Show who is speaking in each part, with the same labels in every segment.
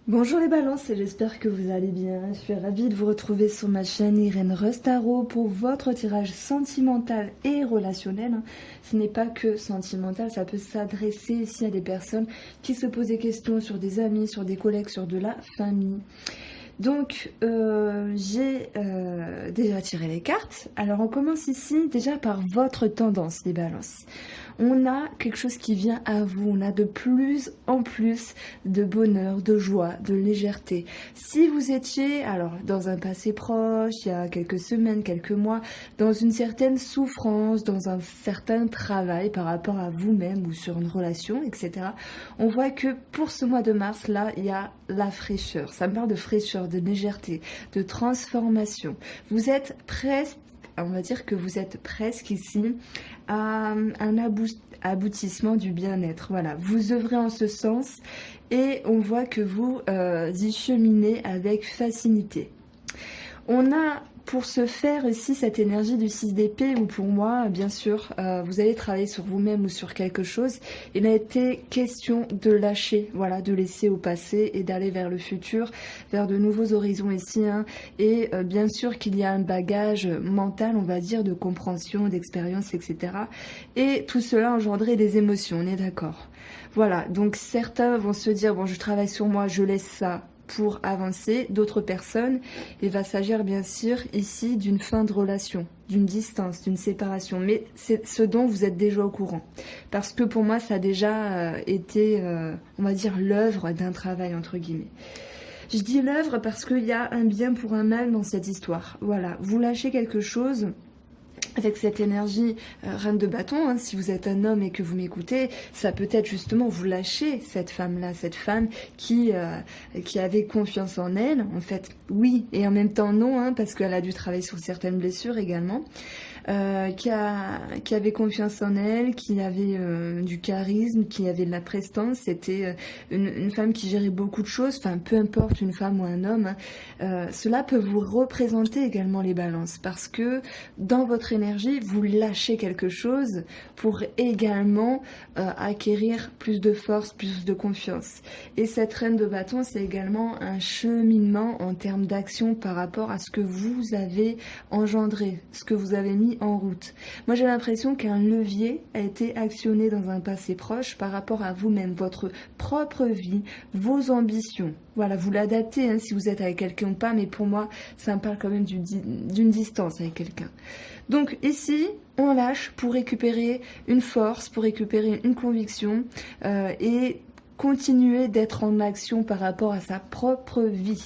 Speaker 1: Bonjour les balances et j'espère que vous allez bien. Je suis ravie de vous retrouver sur ma chaîne Irène Rustaro pour votre tirage sentimental et relationnel. Ce n'est pas que sentimental, ça peut s'adresser ici à des personnes qui se posent des questions sur des amis, sur des collègues, sur de la famille. Donc j'ai déjà tiré les cartes. Alors on commence ici déjà par votre tendance les balances. On a quelque chose qui vient à vous, on a de plus en plus de bonheur, de joie, de légèreté. Si vous étiez alors dans un passé proche, il y a quelques semaines, quelques mois, dans une certaine souffrance, dans un certain travail par rapport à vous-même ou sur une relation, etc., on voit que pour ce mois de mars, là, il y a la fraîcheur. Ça me parle de fraîcheur, de légèreté, de transformation. Vous êtes presque, on va dire que vous êtes presque ici à un aboutissement du bien-être. Voilà, vous œuvrez en ce sens et on voit que vous y cheminez avec facilité. On a pour ce faire ici cette énergie du 6 d'épée où pour moi, bien sûr, vous allez travailler sur vous-même ou sur quelque chose. Il a été question de lâcher, voilà, de laisser au passé et d'aller vers le futur, vers de nouveaux horizons ici. Hein. Et bien sûr qu'il y a un bagage mental, on va dire, de compréhension, d'expérience, etc. Et tout cela engendrait des émotions, on est d'accord. Voilà, donc certains vont se dire, bon, je travaille sur moi, je laisse ça pour avancer. D'autres personnes, il va s'agir bien sûr ici d'une fin de relation, d'une distance, d'une séparation, mais c'est ce dont vous êtes déjà au courant, parce que pour moi ça a déjà été, on va dire, l'œuvre d'un travail entre guillemets. Je dis l'œuvre parce qu'il y a un bien pour un mal dans cette histoire. Voilà, vous lâchez quelque chose avec cette énergie reine de bâton, hein, si vous êtes un homme et que vous m'écoutez, ça peut être justement vous lâcher cette femme-là, cette femme qui avait confiance en elle, en fait oui, et en même temps non, hein, parce qu'elle a dû travailler sur certaines blessures également, qui avait confiance en elle, qui avait du charisme, qui avait de la prestance. C'était une femme qui gérait beaucoup de choses, enfin peu importe, une femme ou un homme. Hein. Cela peut vous représenter également les balances, parce que dans votre énergie, vous lâchez quelque chose pour également acquérir plus de force, plus de confiance. Et cette reine de bâton, c'est également un cheminement en termes d'action par rapport à ce que vous avez engendré, ce que vous avez mis en route. Moi j'ai l'impression qu'un levier a été actionné dans un passé proche par rapport à vous-même, votre propre vie, vos ambitions. Voilà, vous l'adaptez hein, si vous êtes avec quelqu'un ou pas, mais pour moi ça me parle quand même d'une distance avec quelqu'un. Donc ici on lâche pour récupérer une force, pour récupérer une conviction et continuer d'être en action par rapport à sa propre vie.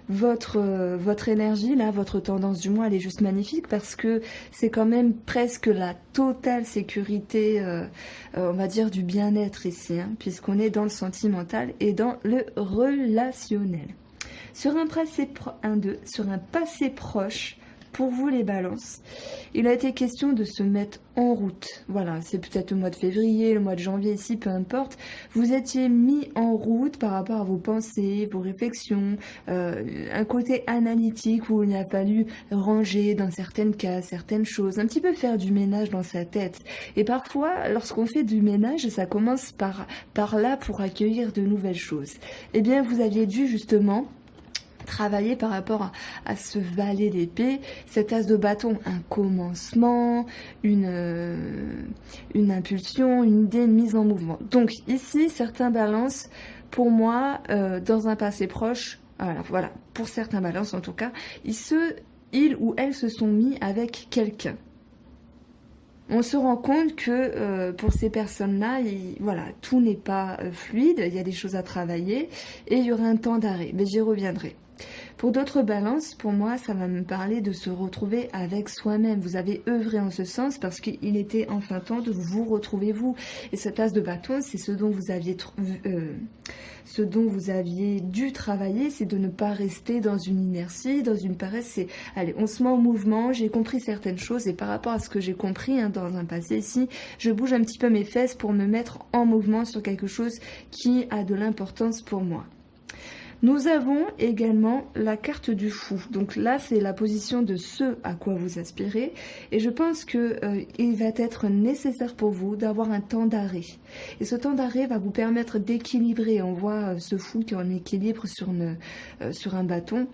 Speaker 1: Votre énergie, là, votre tendance du moins, elle est juste magnifique parce que c'est quand même presque la totale sécurité, on va dire, du bien-être ici, hein, puisqu'on est dans le sentimental et dans le relationnel. Sur un passé proche, pour vous les balances, il a été question de se mettre en route. Voilà, c'est peut-être le mois de février, le mois de janvier ici, peu importe. Vous étiez mis en route par rapport à vos pensées, vos réflexions, un côté analytique où il a fallu ranger dans certaines cases, certaines choses, un petit peu faire du ménage dans sa tête. Et parfois, lorsqu'on fait du ménage, ça commence par là pour accueillir de nouvelles choses. Eh bien, vous aviez dû justement travailler par rapport à ce valet d'épée, cet as de bâton, un commencement, une impulsion, une idée, une mise en mouvement. Donc ici, certains balances, pour moi, dans un passé proche, voilà, pour certains balances en tout cas, ils ou elles se sont mis avec quelqu'un. On se rend compte que pour ces personnes-là, voilà, tout n'est pas fluide, il y a des choses à travailler et il y aura un temps d'arrêt, mais j'y reviendrai. Pour d'autres balances, pour moi, ça va me parler de se retrouver avec soi-même. Vous avez œuvré en ce sens parce qu'il était enfin temps de vous retrouver vous. Et cette as de bâton, c'est ce dont vous aviez dû travailler, c'est de ne pas rester dans une inertie, dans une paresse. C'est, allez, on se met en mouvement, j'ai compris certaines choses et par rapport à ce que j'ai compris hein, dans un passé ici, je bouge un petit peu mes fesses pour me mettre en mouvement sur quelque chose qui a de l'importance pour moi. Nous avons également la carte du fou. Donc là, c'est la position de ce à quoi vous aspirez. Et je pense que il va être nécessaire pour vous d'avoir un temps d'arrêt. Et ce temps d'arrêt va vous permettre d'équilibrer. On voit ce fou qui est en équilibre sur un bâton.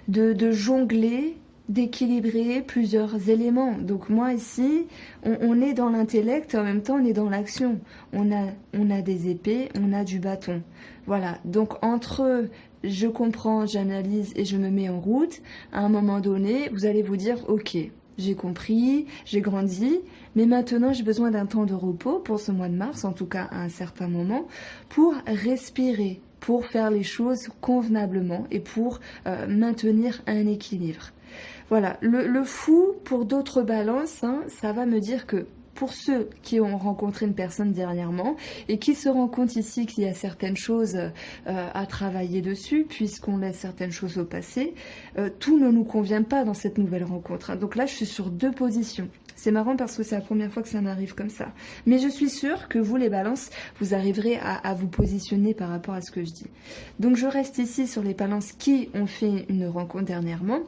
Speaker 1: De jongler, d'équilibrer plusieurs éléments. Donc moi ici, on est dans l'intellect, en même temps on est dans l'action. On a des épées, on a du bâton. Voilà, donc entre je comprends, j'analyse et je me mets en route, à un moment donné, vous allez vous dire, ok, j'ai compris, j'ai grandi, mais maintenant j'ai besoin d'un temps de repos pour ce mois de mars, en tout cas à un certain moment, pour respirer, pour faire les choses convenablement et pour maintenir un équilibre. Voilà, le fou, pour d'autres balances, hein, ça va me dire que pour ceux qui ont rencontré une personne dernièrement et qui se rendent compte ici qu'il y a certaines choses à travailler dessus, puisqu'on laisse certaines choses au passé, tout ne nous convient pas dans cette nouvelle rencontre. Hein. Donc là, je suis sur deux positions. C'est marrant parce que c'est la première fois que ça m'arrive comme ça. Mais je suis sûre que vous, les balances, vous arriverez à vous positionner par rapport à ce que je dis. Donc je reste ici sur les balances qui ont fait une rencontre dernièrement.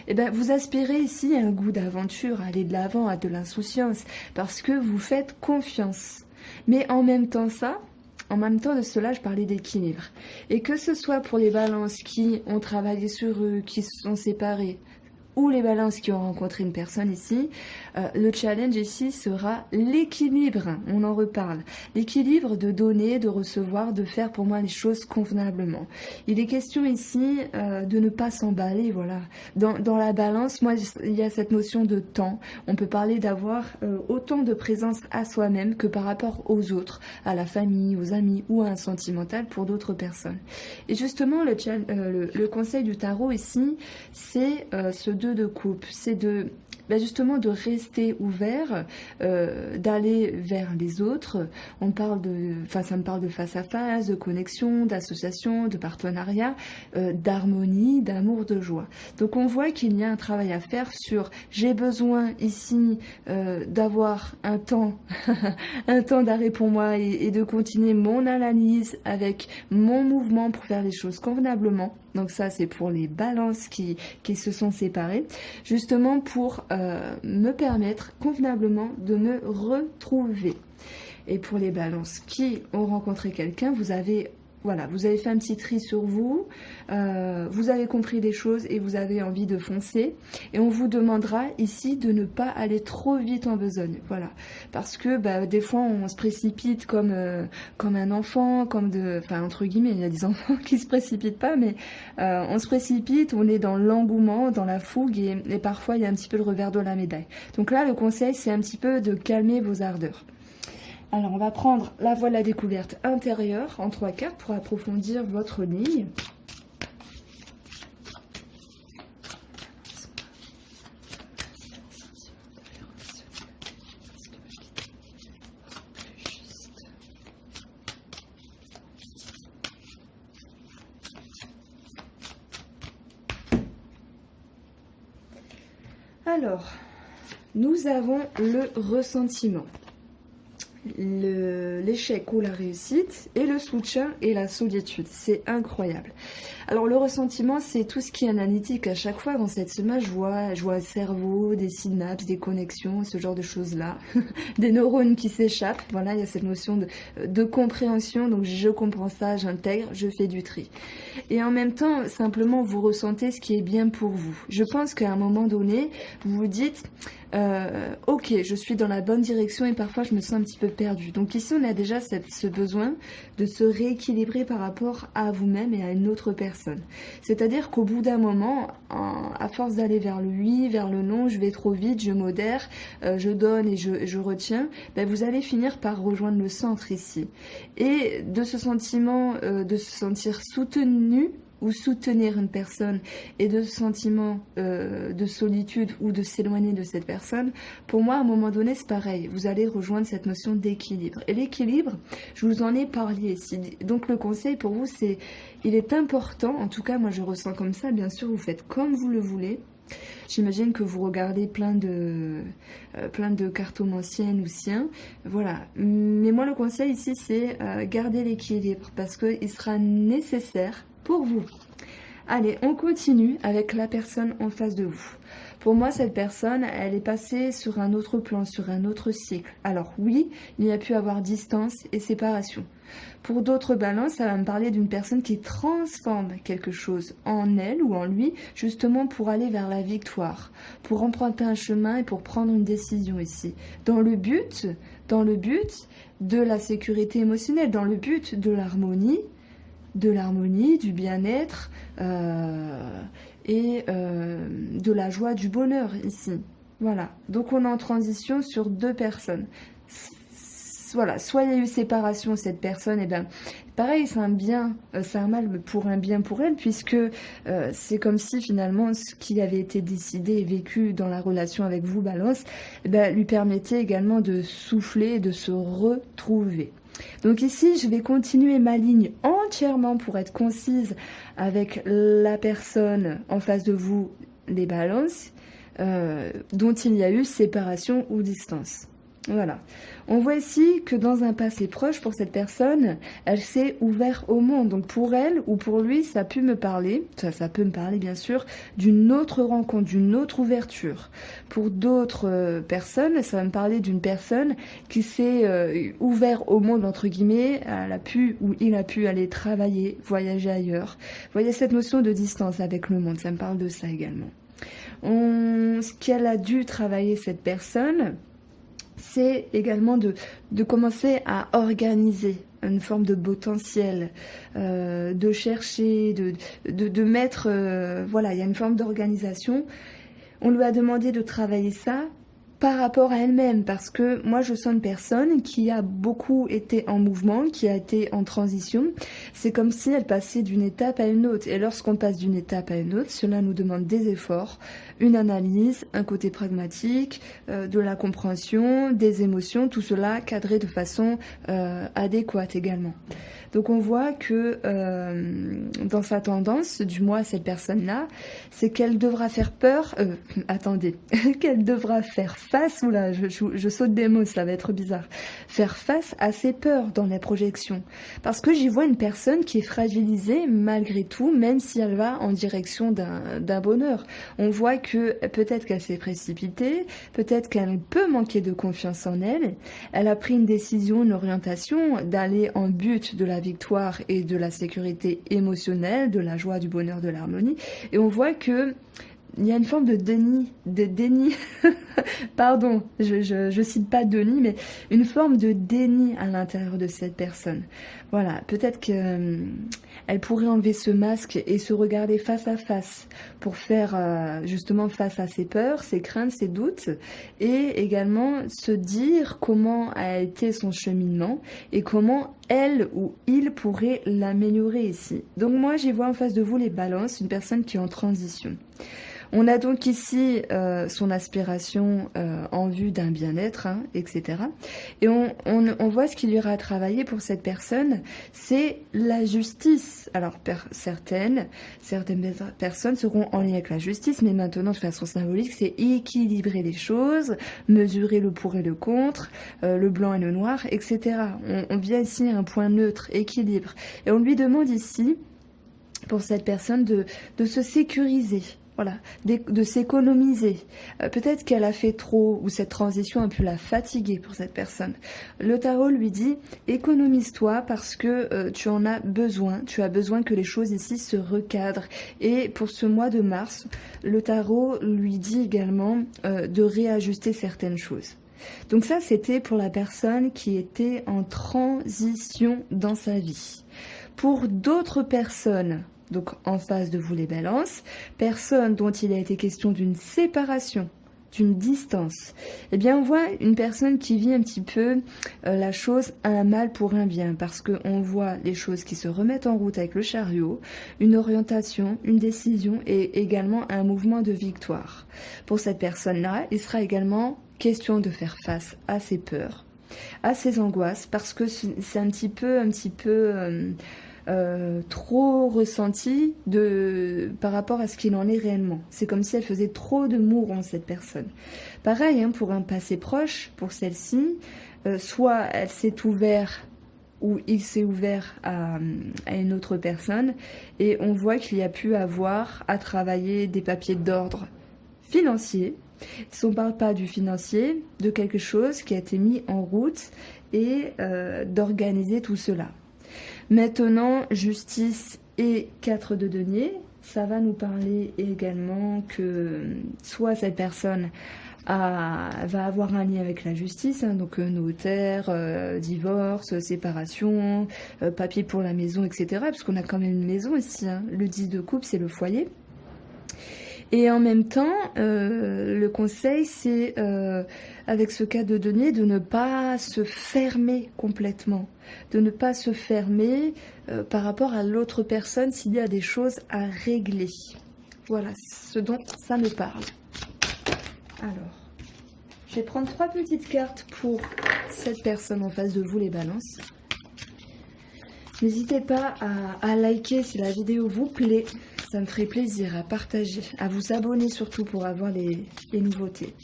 Speaker 1: Et ben, vous aspirez ici à un goût d'aventure, à aller de l'avant, à de l'insouciance, parce que vous faites confiance. Mais en même temps de cela, je parlais d'équilibre. Et que ce soit pour les balances qui ont travaillé sur eux, qui se sont séparés, ou les balances qui ont rencontré une personne ici, le challenge ici sera l'équilibre, on en reparle. L'équilibre de donner, de recevoir, de faire pour moi les choses convenablement. Il est question ici de ne pas s'emballer, voilà. Dans la balance, moi, il y a cette notion de temps. On peut parler d'avoir autant de présence à soi-même que par rapport aux autres, à la famille, aux amis ou à un sentimental pour d'autres personnes. Et justement, le conseil du tarot ici, c'est ce 2 de coupe, c'est justement de rester ouvert, d'aller vers les autres. Ça me parle de face à face, de connexion, d'association, de partenariat, d'harmonie, d'amour, de joie. Donc on voit qu'il y a un travail à faire sur j'ai besoin ici d'avoir un temps, un temps d'arrêt pour moi et de continuer mon analyse avec mon mouvement pour faire les choses convenablement. Donc ça, c'est pour les balances qui se sont séparées, justement pour me permettre convenablement de me retrouver. Et pour les balances qui ont rencontré quelqu'un, vous avez fait un petit tri sur vous, vous avez compris des choses et vous avez envie de foncer. Et on vous demandera ici de ne pas aller trop vite en besogne, voilà. Parce que des fois on se précipite comme un enfant, entre guillemets, il y a des enfants qui se précipitent pas, mais on se précipite, on est dans l'engouement, dans la fougue et parfois il y a un petit peu le revers de la médaille. Donc là, le conseil, c'est un petit peu de calmer vos ardeurs. Alors, on va prendre la voie de la découverte intérieure en 3 cartes pour approfondir votre ligne. Alors, nous avons le ressentiment, l'échec ou la réussite et le soutien et la solitude. C'est incroyable. Alors le ressentiment, c'est tout ce qui est analytique. À chaque fois dans cette semaine, je vois le cerveau, des synapses, des connexions, ce genre de choses-là, des neurones qui s'échappent. Voilà, il y a cette notion de compréhension. Donc je comprends ça, j'intègre, je fais du tri. Et en même temps, simplement, vous ressentez ce qui est bien pour vous. Je pense qu'à un moment donné, vous vous dites... ok, je suis dans la bonne direction et parfois je me sens un petit peu perdue. Donc ici on a déjà ce besoin de se rééquilibrer par rapport à vous-même et à une autre personne. C'est-à-dire qu'au bout d'un moment, à force d'aller vers le oui, vers le non, je vais trop vite, je modère, je donne et je retiens, vous allez finir par rejoindre le centre ici. Et de ce sentiment de se sentir soutenu ou soutenir une personne et de ce sentiment de solitude ou de s'éloigner de cette personne, pour moi, à un moment donné, c'est pareil. Vous allez rejoindre cette notion d'équilibre. Et l'équilibre, je vous en ai parlé ici. Donc le conseil pour vous, il est important, en tout cas, moi je ressens comme ça, bien sûr, vous faites comme vous le voulez. J'imagine que vous regardez plein de cartomanciennes ou siens, voilà. Mais moi, le conseil ici, c'est garder l'équilibre parce qu'il sera nécessaire pour vous. Allez, on continue avec la personne en face de vous. Pour moi, cette personne, elle est passée sur un autre plan, sur un autre cycle. Alors oui, il y a pu avoir distance et séparation. Pour d'autres balances, ça va me parler d'une personne qui transforme quelque chose en elle ou en lui, justement pour aller vers la victoire, pour emprunter un chemin et pour prendre une décision ici. Dans le but de la sécurité émotionnelle, dans le but de l'harmonie, du bien-être et de la joie, du bonheur ici. Voilà, donc on est en transition sur deux personnes. Voilà, soit il y a eu séparation, cette personne, et bien pareil, c'est un bien, c'est un mal pour un bien pour elle, puisque c'est comme si finalement ce qui avait été décidé et vécu dans la relation avec vous, Balance, eh ben, lui permettait également de souffler et de se retrouver. Donc ici, je vais continuer ma ligne entièrement pour être concise avec la personne en face de vous, les balances, dont il y a eu séparation ou distance. Voilà. On voit ici que dans un passé proche, pour cette personne, elle s'est ouverte au monde. Donc pour elle ou pour lui, ça peut me parler bien sûr, d'une autre rencontre, d'une autre ouverture. Pour d'autres personnes, ça va me parler d'une personne qui s'est ouverte au monde, entre guillemets, il a pu aller travailler, voyager ailleurs. Vous voyez cette notion de distance avec le monde, ça me parle de ça également. Ce qu'elle a dû travailler, cette personne, c'est également de commencer à organiser une forme de potentiel, de chercher, de mettre... voilà, il y a une forme d'organisation. On lui a demandé de travailler ça par rapport à elle-même, parce que moi je sens une personne qui a beaucoup été en mouvement, qui a été en transition. C'est comme si elle passait d'une étape à une autre, et lorsqu'on passe d'une étape à une autre, cela nous demande des efforts, une analyse, un côté pragmatique, de la compréhension, des émotions, tout cela cadré de façon adéquate également. Donc on voit que dans sa tendance, du moins cette personne-là, c'est qu'elle devra faire qu'elle devra faire face, oula, je saute des mots, ça va être bizarre, faire face à ses peurs dans la projection. Parce que j'y vois une personne qui est fragilisée malgré tout, même si elle va en direction d'un bonheur. On voit que peut-être qu'elle s'est précipitée, peut-être qu'elle peut manquer de confiance en elle, elle a pris une décision, une orientation d'aller en but de la victoire et de la sécurité émotionnelle, de la joie, du bonheur, de l'harmonie. Et on voit que il y a une forme de déni, pardon, je cite pas déni, mais une forme de déni à l'intérieur de cette personne. Voilà, peut-être qu'elle pourrait enlever ce masque et se regarder face à face pour faire justement face à ses peurs, ses craintes, ses doutes, et également se dire comment a été son cheminement et comment elle ou il pourrait l'améliorer ici. Donc moi, j'y vois en face de vous les balances, une personne qui est en transition. On a donc ici son aspiration en vue d'un bien-être, etc. Et on voit ce qu'il y aura à travailler pour cette personne, c'est la justice. Alors certaines personnes seront en lien avec la justice, mais maintenant de façon symbolique, c'est équilibrer les choses, mesurer le pour et le contre, le blanc et le noir, etc. On vient ici à un point neutre, équilibre. Et on lui demande ici, pour cette personne, de se sécuriser. Voilà, de s'économiser. Peut-être qu'elle a fait trop, ou cette transition a pu la fatiguer pour cette personne. Le tarot lui dit, économise-toi parce que tu en as besoin. Tu as besoin que les choses ici se recadrent. Et pour ce mois de mars, le tarot lui dit également de réajuster certaines choses. Donc ça, c'était pour la personne qui était en transition dans sa vie. Pour d'autres personnes, donc en face de vous les balances, personne dont il a été question d'une séparation, d'une distance, eh bien on voit une personne qui vit un petit peu la chose un mal pour un bien, parce qu'on voit les choses qui se remettent en route avec le chariot, une orientation, une décision et également un mouvement de victoire. Pour cette personne-là, il sera également question de faire face à ses peurs, à ses angoisses, parce que c'est un petit peu trop ressenti par rapport à ce qu'il en est réellement. C'est comme si elle faisait trop de mourants, cette personne. Pareil, pour un passé proche, pour celle-ci, soit elle s'est ouverte où il s'est ouvert à une autre personne et on voit qu'il y a pu avoir à travailler des papiers d'ordre financier. Si on ne parle pas du financier, de quelque chose qui a été mis en route et d'organiser tout cela. Maintenant, justice et 4 de denier, ça va nous parler également que soit cette personne va avoir un lien avec la justice, hein, donc notaire, divorce, séparation, papier pour la maison, etc. Parce qu'on a quand même une maison ici, hein. Le 10 de coupe, c'est le foyer. Et en même temps, le conseil, c'est, avec ce cas de denier, de ne pas se fermer complètement. De ne pas se fermer par rapport à l'autre personne s'il y a des choses à régler. Voilà ce dont ça me parle. Alors, je vais prendre 3 petites cartes pour cette personne en face de vous, les balances. N'hésitez pas à liker si la vidéo vous plaît, ça me ferait plaisir, à partager, à vous abonner surtout pour avoir les nouveautés.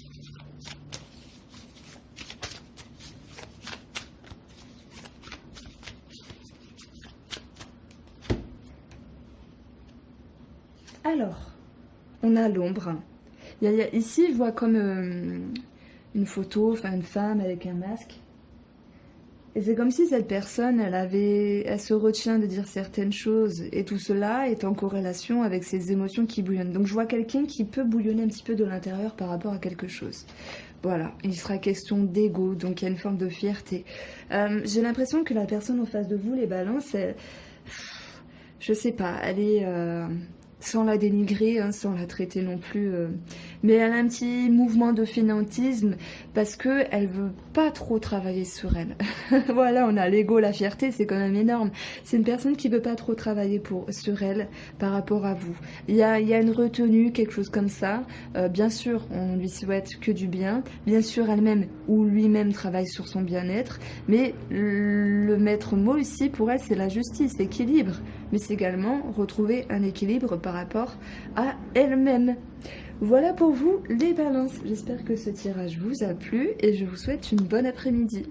Speaker 1: Alors, on a l'ombre. Ici, je vois comme une photo, enfin une femme avec un masque. Et c'est comme si cette personne, elle se retient de dire certaines choses. Et tout cela est en corrélation avec ses émotions qui bouillonnent. Donc je vois quelqu'un qui peut bouillonner un petit peu de l'intérieur par rapport à quelque chose. Voilà, il sera question d'ego, donc il y a une forme de fierté. J'ai l'impression que la personne en face de vous, les balances, je sais pas, elle est... sans la dénigrer, hein, sans la traiter non plus, mais elle a un petit mouvement de fainéantisme parce que elle veut pas trop travailler sur elle. Voilà, on a l'ego, la fierté, c'est quand même énorme. C'est une personne qui veut pas trop travailler sur elle par rapport à vous. Il y a une retenue, quelque chose comme ça. Bien sûr, on lui souhaite que du bien. Bien sûr, elle-même ou lui-même travaille sur son bien-être, mais le maître mot ici pour elle, c'est la justice, l'équilibre. Mais c'est également retrouver un équilibre par rapport à elle-même. Voilà pour vous les balances. J'espère que ce tirage vous a plu et je vous souhaite une bonne après-midi.